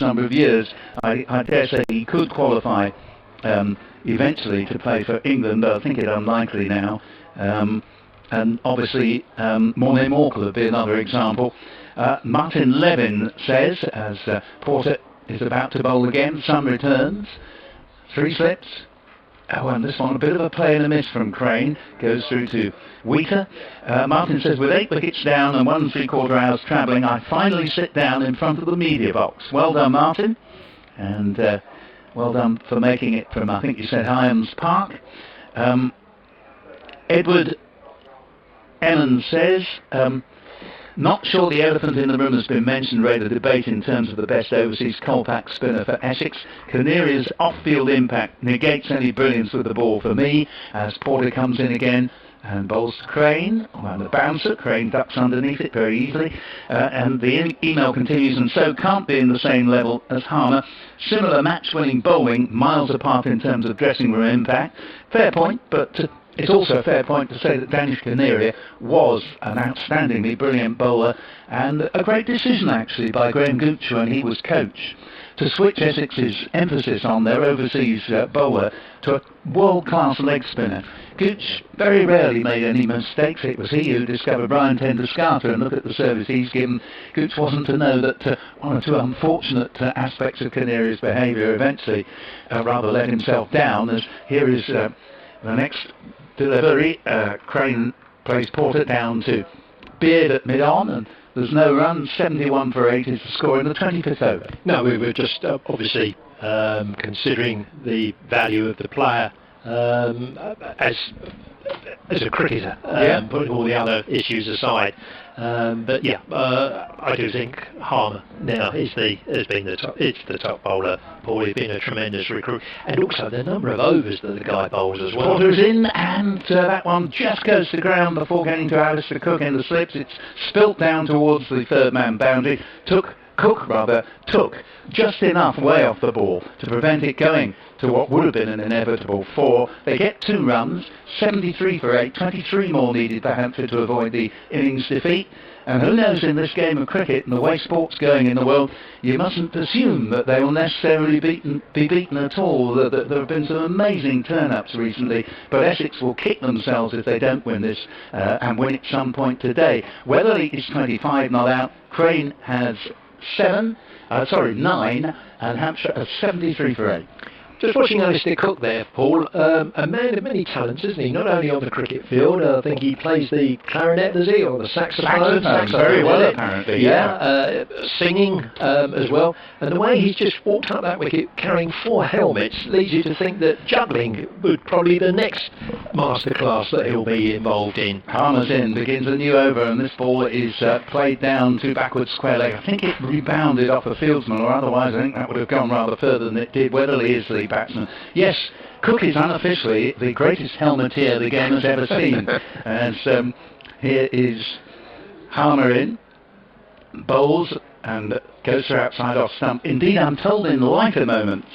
number of years. I dare say he could qualify eventually to play for England, but I think it unlikely now. And obviously, Mornay Morkel would be another example. Martin Levin says, as Porter is about to bowl again, some returns, 3 slips. Oh, and this one, a bit of a play and a miss from Crane, goes through to Wheater. Martin says, with 8 wickets down and 1 3/4 hours travelling, I finally sit down in front of the media box. Well done, Martin, and well done for making it from, I think you said, Hyams Park. Edward Emmons says, not sure the elephant in the room has been mentioned, Ray, the debate in terms of the best overseas Colpack spinner for Essex. Canaria's off-field impact negates any brilliance with the ball for me, as Porter comes in again and bowls to Crane, and the bouncer, Crane ducks underneath it very easily, and the email continues, and so can't be in the same level as Harmer. Similar match-winning bowling, miles apart in terms of dressing room impact. Fair point, but it's also a fair point to say that Danish Canaria was an outstandingly brilliant bowler, and a great decision actually by Graham Gooch when he was coach, to switch Essex's emphasis on their overseas bowler to a world-class leg spinner. Gooch very rarely made any mistakes. It was he who discovered Brian Tenduscarter, and look at the service he's given. Gooch wasn't to know that one or two unfortunate aspects of Canaria's behaviour eventually rather let himself down, as here is the next delivery. Crane plays Porter down to Beard at mid-on, and there's no run. 71 for 8 is the score in the 25th over. No, we were just obviously considering the value of the player as a cricketer, putting all the other issues aside. But yeah, I do think Harmer now has been the top bowler. Paul, he's been a tremendous recruit, and also the number of overs that the guy bowls as well. Porter's in, and that one just goes to ground before getting to Alistair Cook in the slips. It's spilt down towards the third man boundary. Cook took just enough way off the ball to prevent it going to what would have been an inevitable 4. They get 2 runs, 73 for 8, 23 more needed for Hampshire to avoid the innings defeat. And who knows, in this game of cricket and the way sport's going in the world, you mustn't assume that they will necessarily be beaten at all. There have been some amazing turn-ups recently, but Essex will kick themselves if they don't win this and win at some point today. Weatherly is 25 not out, Crane has 9, and Hampshire has 73 for 8. Just watching Alistair Cook there, Paul, a man of many talents, isn't he? Not only on the cricket field, I think he plays the clarinet, does he, or the saxophone? Very well, apparently, yeah. Singing as well. And the way he's just walked up that wicket carrying 4 helmets leads you to think that juggling would probably be the next masterclass that he'll be involved in. Harmer's in, begins a new over, and this ball is played down to backward square leg. I think it rebounded off a fieldsman, or otherwise I think that would have gone rather further than it did. Weatherly is the batsman. Yes, Cook is unofficially the greatest helmetier the game has ever seen. As here is Harmer in, bowls and goes for outside off stump. Indeed, I'm told in lighter moments,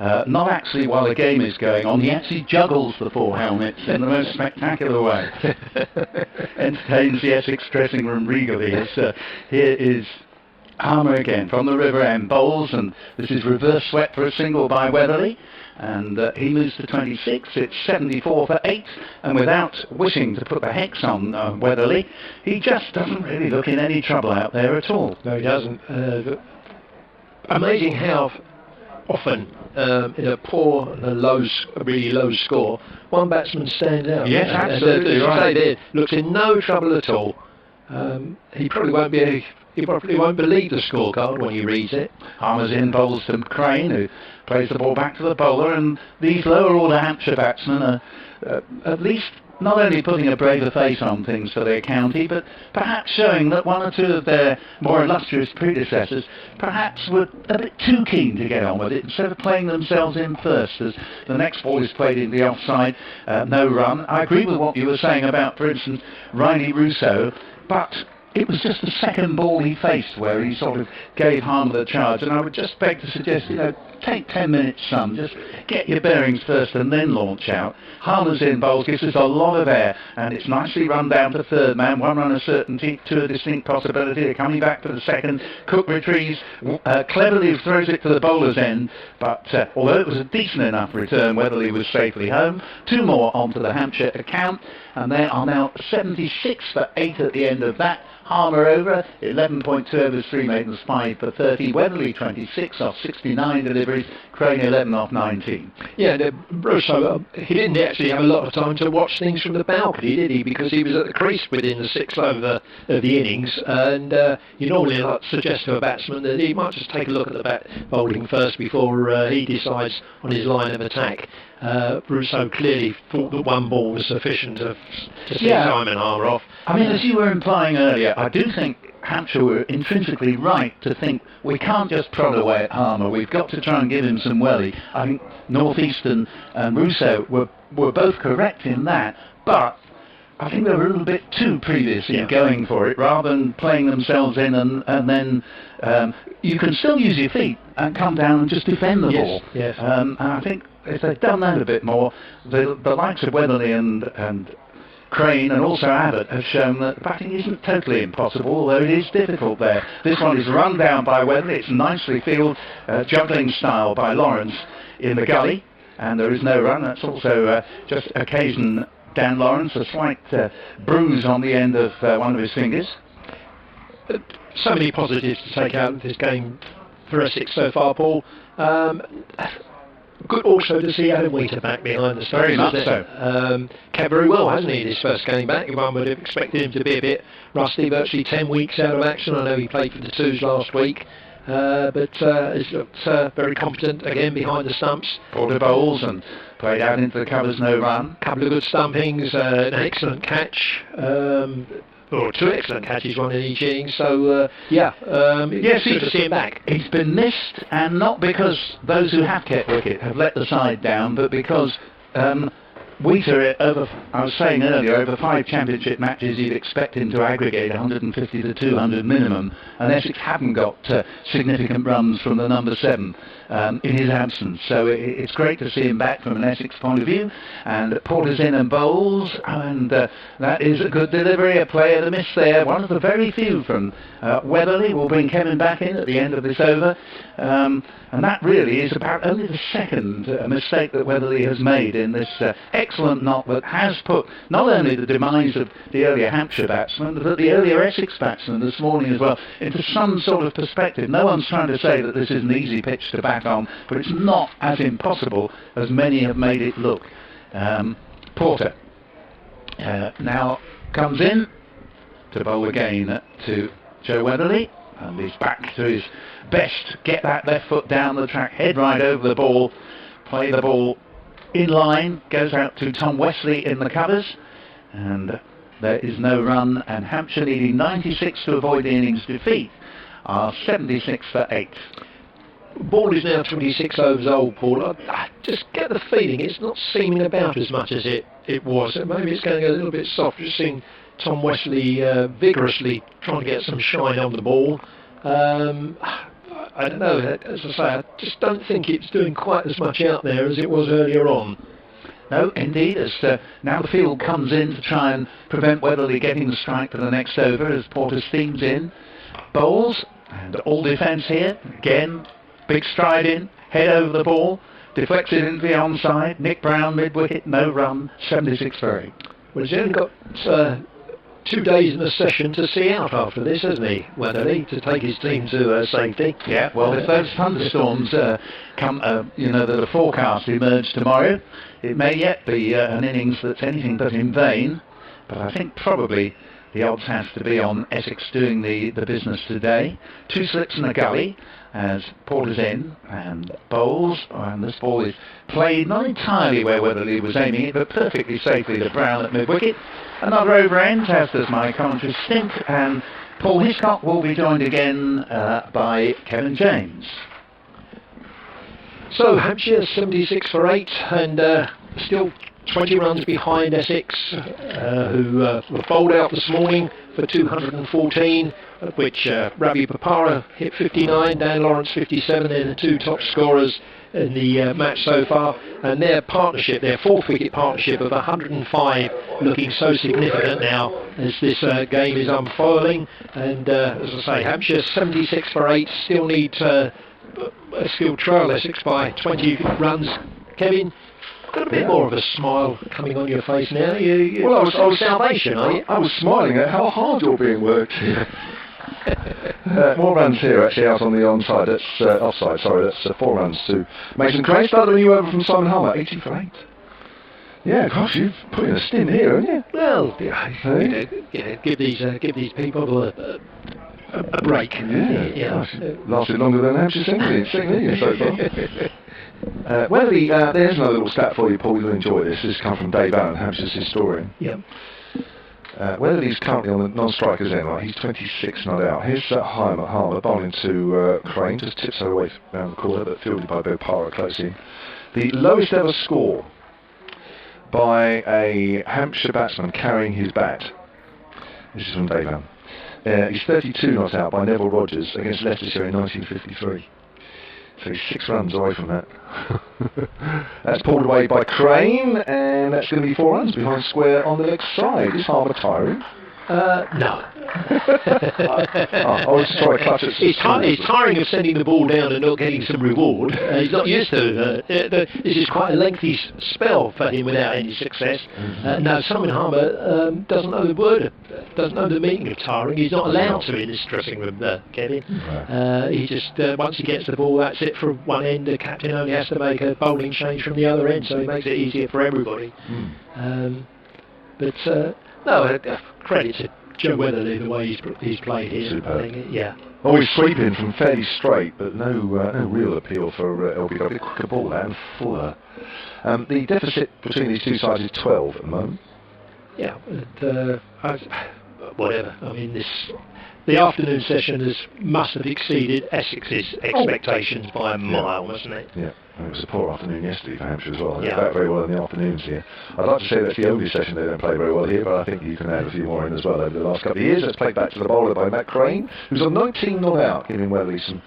not actually while the game is going on, he actually juggles the 4 helmets in the most spectacular way. Entertains the Essex dressing room regally. Here is Harmer again from the river end, bowls, and this is reverse swept for a single by Weatherly, and he moves to 26. It's 74 for 8, and without wishing to put the hex on Weatherly, he just doesn't really look in any trouble out there at all. No, he doesn't. Amazing how often in a poor and a really low score, one batsman stands out. Yes, absolutely right. There, looks in no trouble at all. He probably won't believe the scorecard when he reads it. Harmer's in, bowls to Crane, who plays the ball back to the bowler, and these lower order Hampshire batsmen are at least not only putting a braver face on things for their county, but perhaps showing that one or two of their more illustrious predecessors perhaps were a bit too keen to get on with it, instead of playing themselves in first, as the next ball is played in the offside, no run. I agree with what you were saying about, for instance, Riley Rousseau, but it was just the second ball he faced where he sort of gave Harmer the charge, and I would just beg to suggest, take 10 minutes, son, just get your bearings first and then launch out. Harmer's in bowls gives us a lot of air, and it's nicely run down to third man, one run of certainty, two a distinct possibility. They're coming back for the second. Cook retrieves, cleverly throws it to the bowler's end, but although it was a decent enough return, Weatherly was safely home. Two more onto the Hampshire account, and they are now 76 for 8 at the end of that. Harmer over, 11.2 overs, 3 maidens, 5 for 30. Weatherly 26 off 69 deliveries. Crane 11 off 19. Yeah, Russo, he didn't actually have a lot of time to watch things from the balcony, did he? Because he was at the crease within the 6th over of the innings, and you normally suggest to a batsman that he might just take a look at the bat bowling first before he decides on his line of attack. Russo clearly thought that one ball was sufficient to see Simon Harmer off. I mean, as you were implying earlier, I do think Hampshire were intrinsically right to think we can't just prod away at Harmer. We've got to try and give him some welly. I think North Eastern and Russo were both correct in that, but I think they were a little bit too previous in going for it, rather than playing themselves in and then you can still use your feet and come down and just defend the ball. Yes. And I think if they'd done that a bit more, the likes of Weatherly and Crane and also Abbott have shown that batting isn't totally impossible, although it is difficult there. This one is run down by Weatherly. It's nicely fielded, juggling style by Lawrence in the gully, and there is no run. That's also just occasion Dan Lawrence, a slight bruise on the end of one of his fingers. So many positives to take out of this game for Essex so far, Paul. Good also to see Adam Wheater back behind the stumps. Very much so. Kept very well, hasn't he, this first game back? One would have expected him to be a bit rusty, virtually 10 weeks out of action. I know he played for the Twos last week, but he's looked very competent again behind the stumps. Porter bowls and played out into the covers, no run. Couple of good stumpings, an excellent catch. Or two excellent catches, one in each inning. So, yes, good to see him back. He's been missed, and not because those who have kept wicket have let the side down, but because Wheater, I was saying earlier, over 5 championship matches, you'd expect him to aggregate 150 to 200 minimum, and Essex haven't got significant runs from the number 7 in his absence. So it's great to see him back from an Essex point of view, and Porter's in and bowls, and that is a good delivery, a player to miss there. One of the very few from Weatherly will bring Kevin back in at the end of this over, and that really is about only the second mistake that Weatherly has made in this excellent knock that has put not only the demise of the earlier Hampshire batsman, but the earlier Essex batsman this morning as well into some sort of perspective. No one's trying to say that this is an easy pitch to bat on, but it's not as impossible as many have made it look. Porter now comes in to bowl again to Joe Weatherly, and he's back to his best. Get that left foot down the track, head right over the ball, play the ball in line, goes out to Tom Wesley in the covers, and there is no run, and Hampshire needing 96 to avoid the innings defeat are 76 for 8. Ball is now 26 overs old, Paul. I just get the feeling it's not seeming about as much as it was. Maybe it's going a little bit soft. Just seeing Tom Wesley vigorously trying to get some shine on the ball. I don't know, as I say, I just don't think it's doing quite as much out there as it was earlier on. No, indeed, as now the field comes in to try and prevent Weatherly getting the strike for the next over as Porter steams in. Bowls, and all defence here. Again, big stride in, head over the ball, deflects it into the onside. Nick Brown mid-wicket, no run, 76 for 8. Well, he's only got 2 days in a session to see out after this, hasn't he, Weatherly, to take his team to safety. Yeah, well, if those thunderstorms come, that are forecast emerge tomorrow, it may yet be an innings that's anything but in vain, but I think probably the odds have to be on Essex doing the business today. 2 slips in a gully as Porter's in and bowls, and this ball is played not entirely where Weatherly was aiming it, but perfectly safely to Brown at mid-wicket. Another over ends, as does my commentary stint, and Paul Hiscock will be joined again by Kevin James. So Hampshire 76 for 8, and still 20 runs behind Essex, who were bowled out this morning for 214, of which Ravi Papara hit 59, Dan Lawrence 57. They're the two top scorers in the match so far, and their partnership, their fourth wicket partnership of 105, looking so significant now as this game is unfolding. And as I say, Hampshire 76 for 8, still need a skilled trail Essex by 20 runs. Kevin, got a bit more of a smile coming on your face now. Well, I was salvation, are you? I was smiling at how hard you're being worked here. More runs here actually out on the onside. That's offside. Sorry, that's 4 runs to Mason Craig. Started a new over from Simon Harmer, 80 for 8. Yeah, gosh, you've put in a stint here, haven't you? Well, give these people a break. Yeah, gosh, lasted longer than Hampshire second so far. Weatherly, there's another little stat for you, Paul. You'll enjoy this. This comes from Dave Allen, Hampshire's historian. Yep. Weatherly's currently on the non-strikers end, right? He's 26 not out. Here's Harmer bowling to Crane, just tips her away down the corner, but fielded by Bopara closely. The lowest ever score by a Hampshire batsman carrying his bat. This is from Dave Allen. He's 32 not out by Neville Rogers against Leicestershire in 1953. So he's 6 runs away from that. That's pulled away by Crane, and that's going to be 4 runs behind square on the leg side. Is Harmer tiring? No. I was trying to clutch at He's tiring of sending the ball down and not getting some reward. He's not used to this is quite a lengthy spell for him without any success. No, Simon Harmer doesn't know the word, doesn't know the meaning of tiring. He's not allowed to in this dressing room, Kevin. Right. He just, once he gets the ball, that's it for one end. The captain only has to make a bowling change from the other end, so he makes it easier for everybody. No, credit to Joe Weatherly, the way he's played here. Superb. Yeah. Always sweeping from fairly straight, but no real appeal for LBW. Quicker ball and fuller. The deficit between these two sides is 12 at the moment. Yeah, whatever. I mean, the afternoon session must have exceeded Essex's expectations by a mile, mustn't it? Yeah. It was a poor afternoon yesterday for Hampshire as well. They Yeah. bat very well in the afternoons here. I'd like to say that's the only session they don't play very well here, but I think you can add a few more in as well over the last couple of years. Let's play back to the bowler by Matt Crane, who's on 19 not out, giving Weatherly some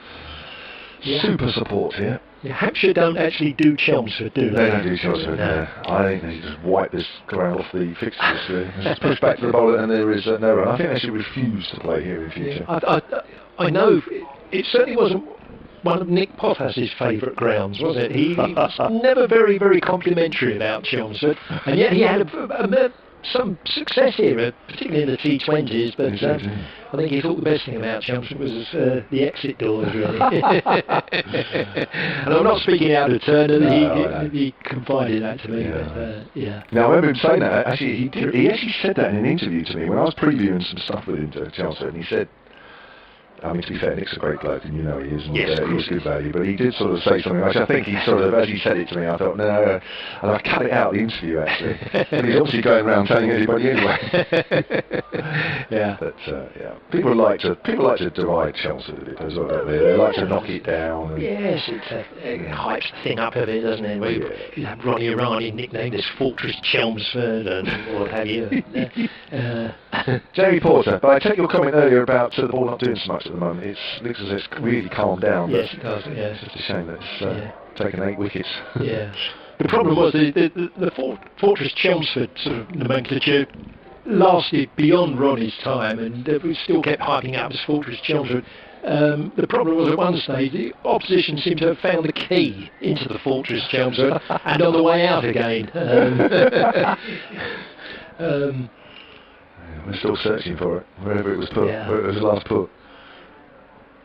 super support here. Yeah, Hampshire don't actually do Chelmsford, do they? They don't do Chelmsford, no. I think they just wipe this ground off the fixtures. Just push back to the bowler and there is no run. I think they should refuse to play here in future. I know it certainly wasn't one of Nick Potash's favourite grounds, was it? He was never very, very complimentary about Chelmsford, and yet he had some success here, particularly in the T20s, but I think he thought the best thing about Chelmsford was the exit doors, really. And I'm not speaking out of turn, he confided that to me, yeah. Now, I remember him saying that, actually, he actually said that in an interview to me when I was previewing some stuff with him to Chelmsford, and he said, I mean, to be fair, Nick's a great bloke, and you know he is, and he's good value, but he did sort of say something, which I think he sort of, as he said it to me, I thought, no, and I cut it out of the interview, actually, and he's obviously going around telling everybody anyway. Yeah. But, people like to deride Chelmsford a bit as well, don't they like to knock it down. And yes, it hypes the thing up a bit, doesn't it? You have Ronnie Irani nicknamed as Fortress Chelmsford and what have you. Jamie Porter, but I take your comment earlier about the ball not doing so much at the moment. It looks as if it's really calmed down. Yes, it does. Yeah. It's just a shame that it's taken 8 wickets. Yeah. The problem was the Fortress Chelmsford sort of nomenclature lasted beyond Ronnie's time, and we still kept hyping up as Fortress Chelmsford. The problem was at one stage the opposition seemed to have found the key into the Fortress Chelmsford and on the way out again. We're still searching for it, wherever it was put, where it was last put.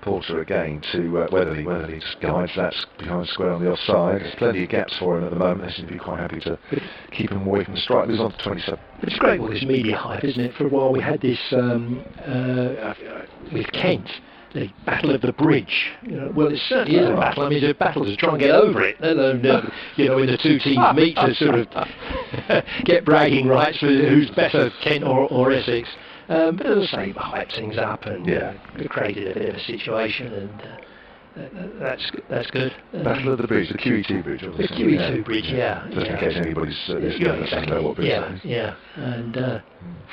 Porter again to Weatherly. Weatherly just guides that behind square on the offside. There's plenty of gaps for him at the moment. They seem to be quite happy to keep him away from the strike. Moves on to 27. It's great with this media hype, isn't it? For a while we had this with Kent, the Battle of the Bridge. Well, it certainly is a battle. I mean, it's a battle to try and get over it. Let alone, when the two teams meet to sort of get bragging rights for who's better, Kent or Essex. But as I say, hyped things up and created a bit of a situation. And That's good. Battle of the Bridge, the QE2 bridge. The QE2 bridge, yeah. Just in case anybody's doesn't know what bridge that is. Yeah. And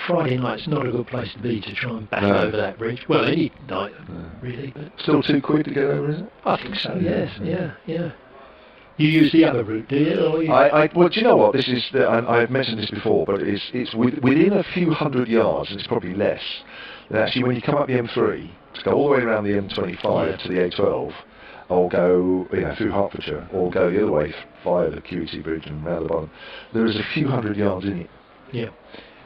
Friday night's not a good place to be to try and battle over that bridge. Well, any night, really. But Still £2 to get over, is it? I think so. Yes. Yeah. You use the other route, do you? Or you Well, do you know what? This is. I've mentioned this before, but it's within a few hundred yards, and it's probably less. Actually, when you come up the M3 to go all the way around the M25 to the A12, or go through Hertfordshire, or go the other way via the QE2 bridge and round the bottom, there is a few hundred yards in it. Yeah.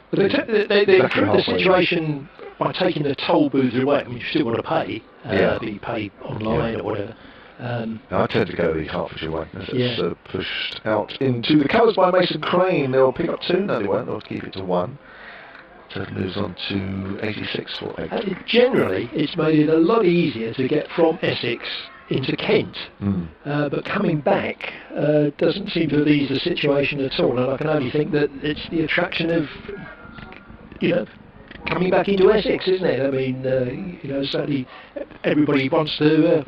But they improved the situation by taking the toll booths away. I mean, you still want to pay, but you pay online or whatever. I tend to go the Hertfordshire way. It's pushed out into the colours by Mason Crane. They'll pick up 2, no they won't, they'll keep it to 1. So it moves on to 86 for 8. Generally, it's made it a lot easier to get from Essex into Kent, but coming back doesn't seem to ease the situation at all, and I can only think that it's the attraction of, coming back into Essex, isn't it? I mean, certainly everybody wants to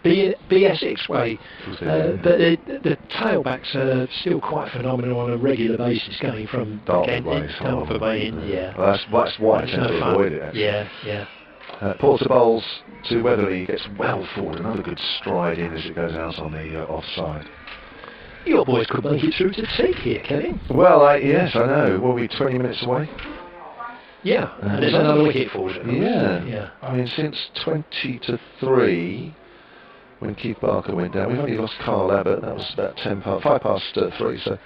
be Essex way, but the tailbacks are still quite phenomenal on a regular basis, going from Kent to Dartford Bay in. Yeah, well, that's why I tend to avoid it. Actually. Yeah. Porter Bowles to Weatherly, gets well forward, another good stride in as it goes out on the offside. Your boys could make it through to take here, Kevin. Well, yes, I know. We'll be 20 minutes away. Yeah, and there's another wicket for it. Yeah. I mean, since 20 to 3, when Keith Barker went down, we've only lost Carl Abbott. That was about 5 past 3. So,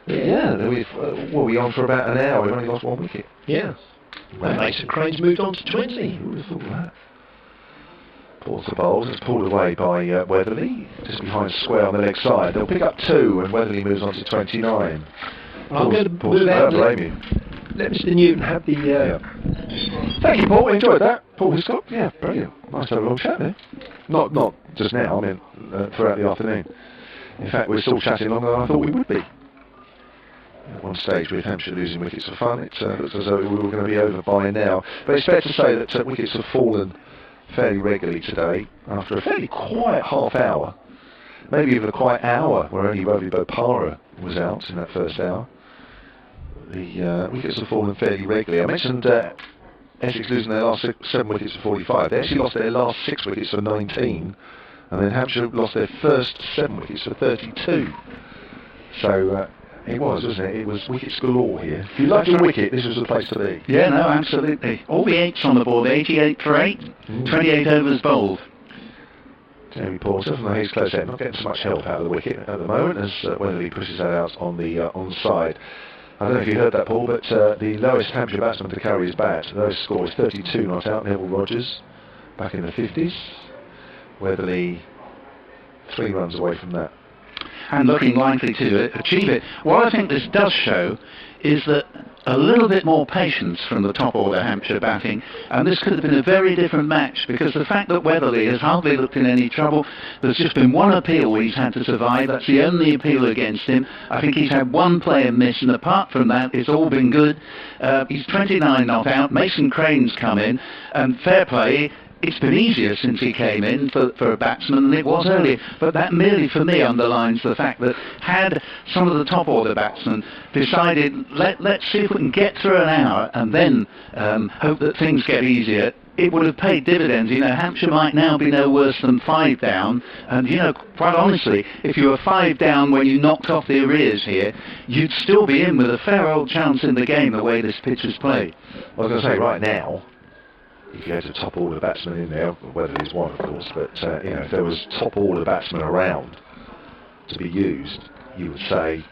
we're on for about an hour. We've only lost 1 wicket. Yeah. And Mason Crane's moved on to 20. Who would have thought that? Porter Bowles is pulled away by Weatherly, just behind square on the leg side. They'll pick up 2, and Weatherly moves on to 29. I'm going to move out. Blame you. Let Mr. Newton have the... Thank you, Paul. Enjoyed that. Paul Hiscock. Yeah, brilliant. Nice to have a long chat there. Not just now, I mean, throughout the afternoon. In fact, we're still chatting longer than I thought we would be. At one stage, with Hampshire losing wickets for fun, it looks as though we were going to be over by now. But it's fair to say that wickets have fallen fairly regularly today, after a fairly quiet half hour. Maybe even a quiet hour, where only Rovi Bopara was out in that first hour. The wickets have fallen fairly regularly. I mentioned Essex losing their last 7 wickets for 45. They actually lost their last 6 wickets for 19, and then Hampshire lost their first 7 wickets for 32. So it wasn't it? It was wickets galore here. If you loved your wicket, this was the place to be. Yeah, no, absolutely. All the 8s on the board, 88 for 8, 28 overs bowled. Jamie Porter from the Hayes close end, not getting so much help out of the wicket at the moment as Weatherly pushes that out on the onside. I don't know if you heard that, Paul, but the lowest Hampshire batsman to carry his bat, the lowest score is 32 not out, Neville Rogers, back in the 50s. Weatherly 3 runs away from that. And looking likely to achieve it. What I think this does show is that a little bit more patience from the top order Hampshire batting, and this could have been a very different match, because the fact that Weatherly has hardly looked in any trouble, there's just been 1 appeal he's had to survive. That's the only appeal against him. I think he's had 1 player miss, and apart from that it's all been good. He's 29 not out. Mason Crane's come in, and fair play, it's been easier since he came in for a batsman than it was earlier, but that merely for me underlines the fact that had some of the top order batsmen decided, let's see if we can get through an hour and then hope that things get easier, it would have paid dividends. Hampshire might now be no worse than 5 down, and quite honestly, if you were 5 down when you knocked off the arrears here, you'd still be in with a fair old chance in the game the way this pitch is played. I was going to say, right now, if you had a top order batsman in there, whether he's one of course, but if there was top order batsman around to be used, you would say,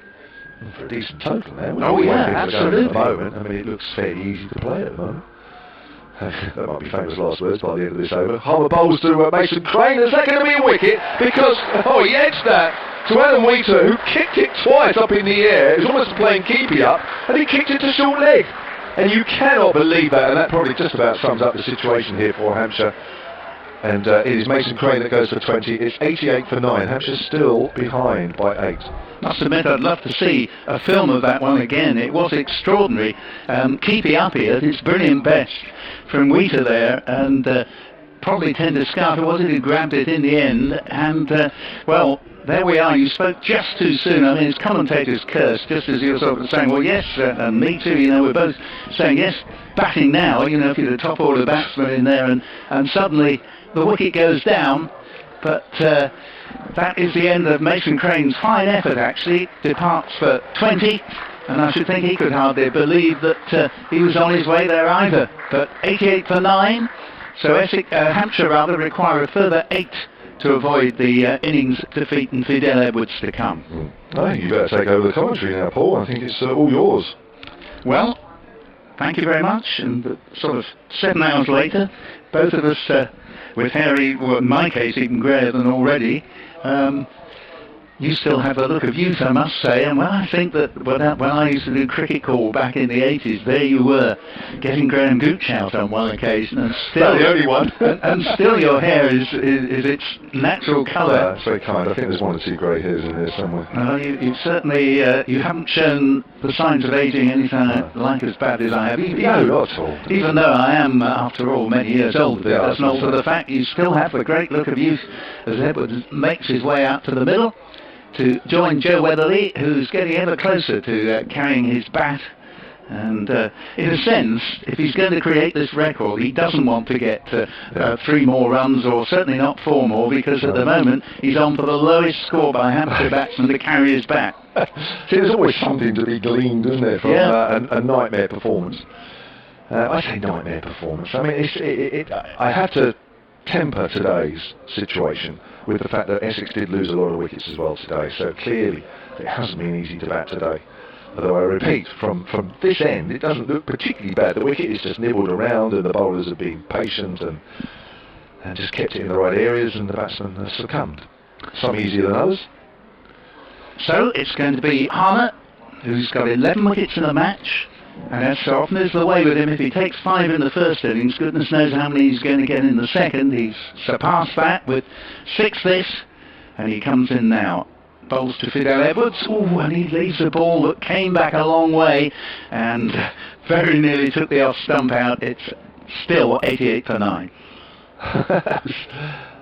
for a decent total there. Oh yeah, absolutely. At the moment, I mean, it looks fairly easy to play at the moment. That might be famous last words by the end of this over. Harbour bowls to Mason Crane. Is that going to be a wicket? Because, he edged that to Alan Wheater, who kicked it twice up in the air. It was almost playing keepy up, and he kicked it to short leg. And you cannot believe that, and that probably just about sums up the situation here for Hampshire. And it is Mason Crane that goes for 20. It's 88 for 9. Hampshire's still behind by 8. Must admit, I'd love to see a film of that one again. It was extraordinary. Keepy up here at its brilliant best from Wheater there, and probably tender scarf. It was it who grabbed it in the end, and well, there we are. You spoke just too soon. I mean, it's commentator's curse, just as you were sort of saying, well, yes, and me too, you know, we're both saying, yes, batting now, you know, if you're the top order batsman in there, and suddenly the wicket goes down, but that is the end of Mason Crane's fine effort, actually. Departs for 20, and I should think he could hardly believe that he was on his way there either. But 88 for 9, so Hampshire rather require a further 8 to avoid the innings defeat and Fidel Edwards to come. I think you better take over the commentary now, Paul. I think it's all yours. Well, thank you very much, and sort of 7 hours later, both of us with Harry, well, in my case, even greyer than already. You still have a look of youth, I must say, and well, I think that when I used to do cricket call back in the 80s, there you were, getting Graham Gooch out on one occasion, and still... the only one. and still your hair is its natural colour. It's very kind. I think there's 1 or 2 grey hairs in there somewhere. Well, you certainly, you haven't shown the signs of ageing anything like as bad as I have. No, not at all. Even though I am, after all, many years older, Yeah, that's not for the fact you still have the great look of youth as Edwards makes his way out to the middle to join Joe Weatherly, who's getting ever closer to carrying his bat. And in a sense, if he's going to create this record, he doesn't want to get 3 more runs, or certainly not 4 more, because at the moment he's on for the lowest score by Hampshire batsman to carry his bat. See, there's always something to be gleaned, isn't there, from a nightmare performance. I say nightmare performance. I mean, I have to temper today's situation with the fact that Essex did lose a lot of wickets as well today, so clearly it hasn't been easy to bat today. Although I repeat, from this end, it doesn't look particularly bad. The wicket is just nibbled around, and the bowlers have been patient and just kept it in the right areas, and the batsmen have succumbed. Some easier than others. So it's going to be Harmer, who's got 11 wickets in the match. And as so often is the way with him, if he takes 5 in the first innings, goodness knows how many he's going to get in the second. He's surpassed that with 6 this, and he comes in now. Bowls to Fidel Edwards, and he leaves the ball that came back a long way and very nearly took the off stump out. It's still 88 for 9.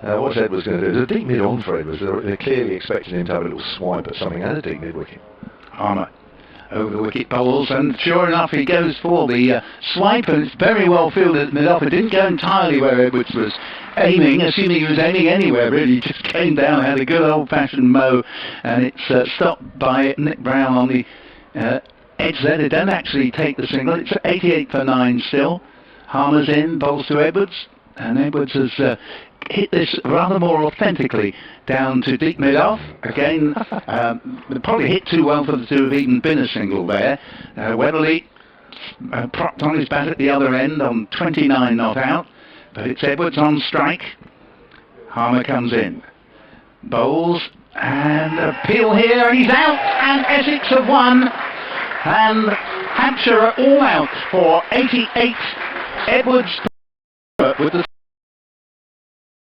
What's Edwards going to do? There's a deep mid on for Edwards. They're clearly expecting him to have a little swipe at something and a deep mid wicket. Harmer over the wicket bowls, and sure enough he goes for the swipe, and it's very well fielded mid-off. It didn't go entirely where Edwards was aiming, assuming he was aiming anywhere really. He just came down, had a good old-fashioned mow, and it's stopped by Nick Brown on the edge there. They don't actually take the single. It's 88 for 9 still. Harmer's in, bowls to Edwards, and Edwards has hit this rather more authentically down to deep mid-off. Again, probably hit too well for the to have even been a single there. Weatherly propped on his bat at the other end on 29 not out, but it's Edwards on strike. Harmer comes in, bowls, and a peel here, and he's out, and Essex have won, and Hampshire are all out for 88. Edwards with the